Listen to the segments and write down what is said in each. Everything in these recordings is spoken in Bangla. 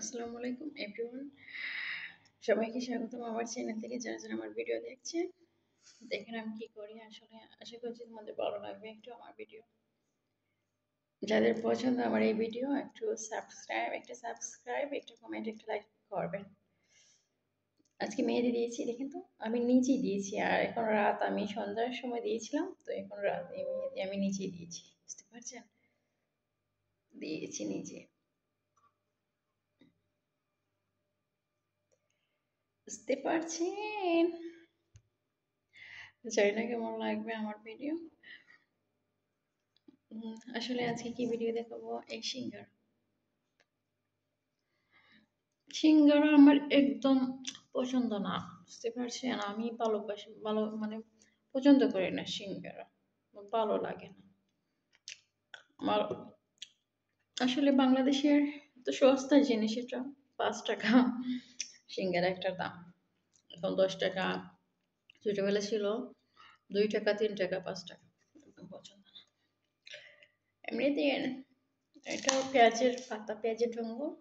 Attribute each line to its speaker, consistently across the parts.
Speaker 1: আসসালামু আলাইকুম এভরিওয়ান, সবাইকে স্বাগতম আমার চ্যানেল থেকে। যারা যারা আমার ভিডিও দেখছেন, দেখেন আমি কি করি। আসলে আশা করছি তোমাদের ভালো লাগবে একটু আমার ভিডিও। যাদের পছন্দ আমার এই ভিডিও, একটা সাবস্ক্রাইব, একটা কমেন্ট, একটা লাইক করবেন। আজকে মেহেদি দিয়েছি, দেখেন তো আমি নিজেই দিয়েছি। আর এখন রাত, আমি সন্ধ্যার সময় দিয়েছিলাম, তো এখন রাত এই মেহেদি আমি নিজেই দিয়েছি। বুঝতে পারছেন? দিয়েছি নিজে। বুঝতে পারছেন? জানি না কেমন লাগবে আমার ভিডিও। আসলে আজকে কি ভিডিও দেখাবো? এই সিঙ্গারা আমার একদম পছন্দ না। বুঝতে পারছেন? আমি ভালোবাসি, ভালো মানে পছন্দ করি না সিঙ্গারা। আমার ভালো লাগে না। আমার আসলে বাংলাদেশের তো সস্তা জিনিস এটা। 5 টাকা সিঙ্গারা একটার দাম। এখন 10 টাকা। ছোটবেলা ছিল 2 টাকা, 3 টাকা, 5 টাকা। একদম পছন্দ না। এমনিতে এটাও পেঁয়াজের পাতা, পেঁয়াজের ডুঙ্গর।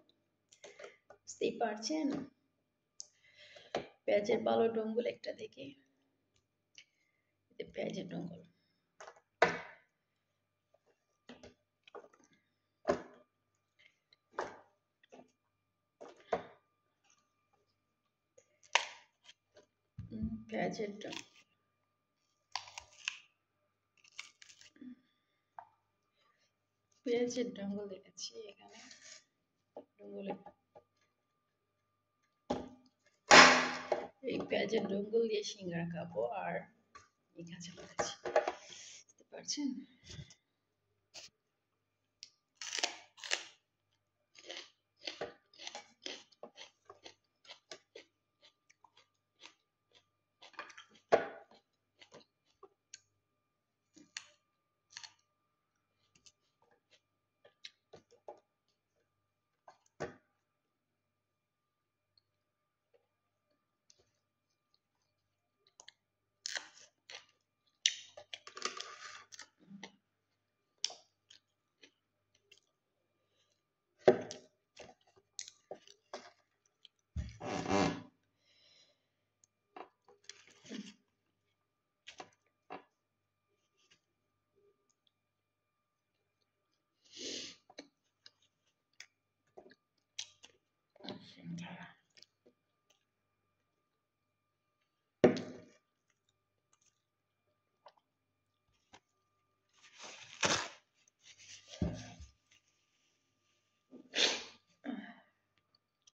Speaker 1: বুঝতেই পারছেন? পেঁয়াজের ভালো ডঙ্গুল একটা দেখে, পেঁয়াজের ডঙ্গুল। পেঁয়াজের ডঙ্গুল, পেঁয়াজের ডঙ্গুল দেখাচ্ছি এখানে। ডঙ্গুলে এই পেঁয়াজের ডঙ্গুল দিয়ে সিঙ্গারা খাবো। আর এই কাঁচা মরিচ, বুঝতে পারছেন? সিঙ্গারা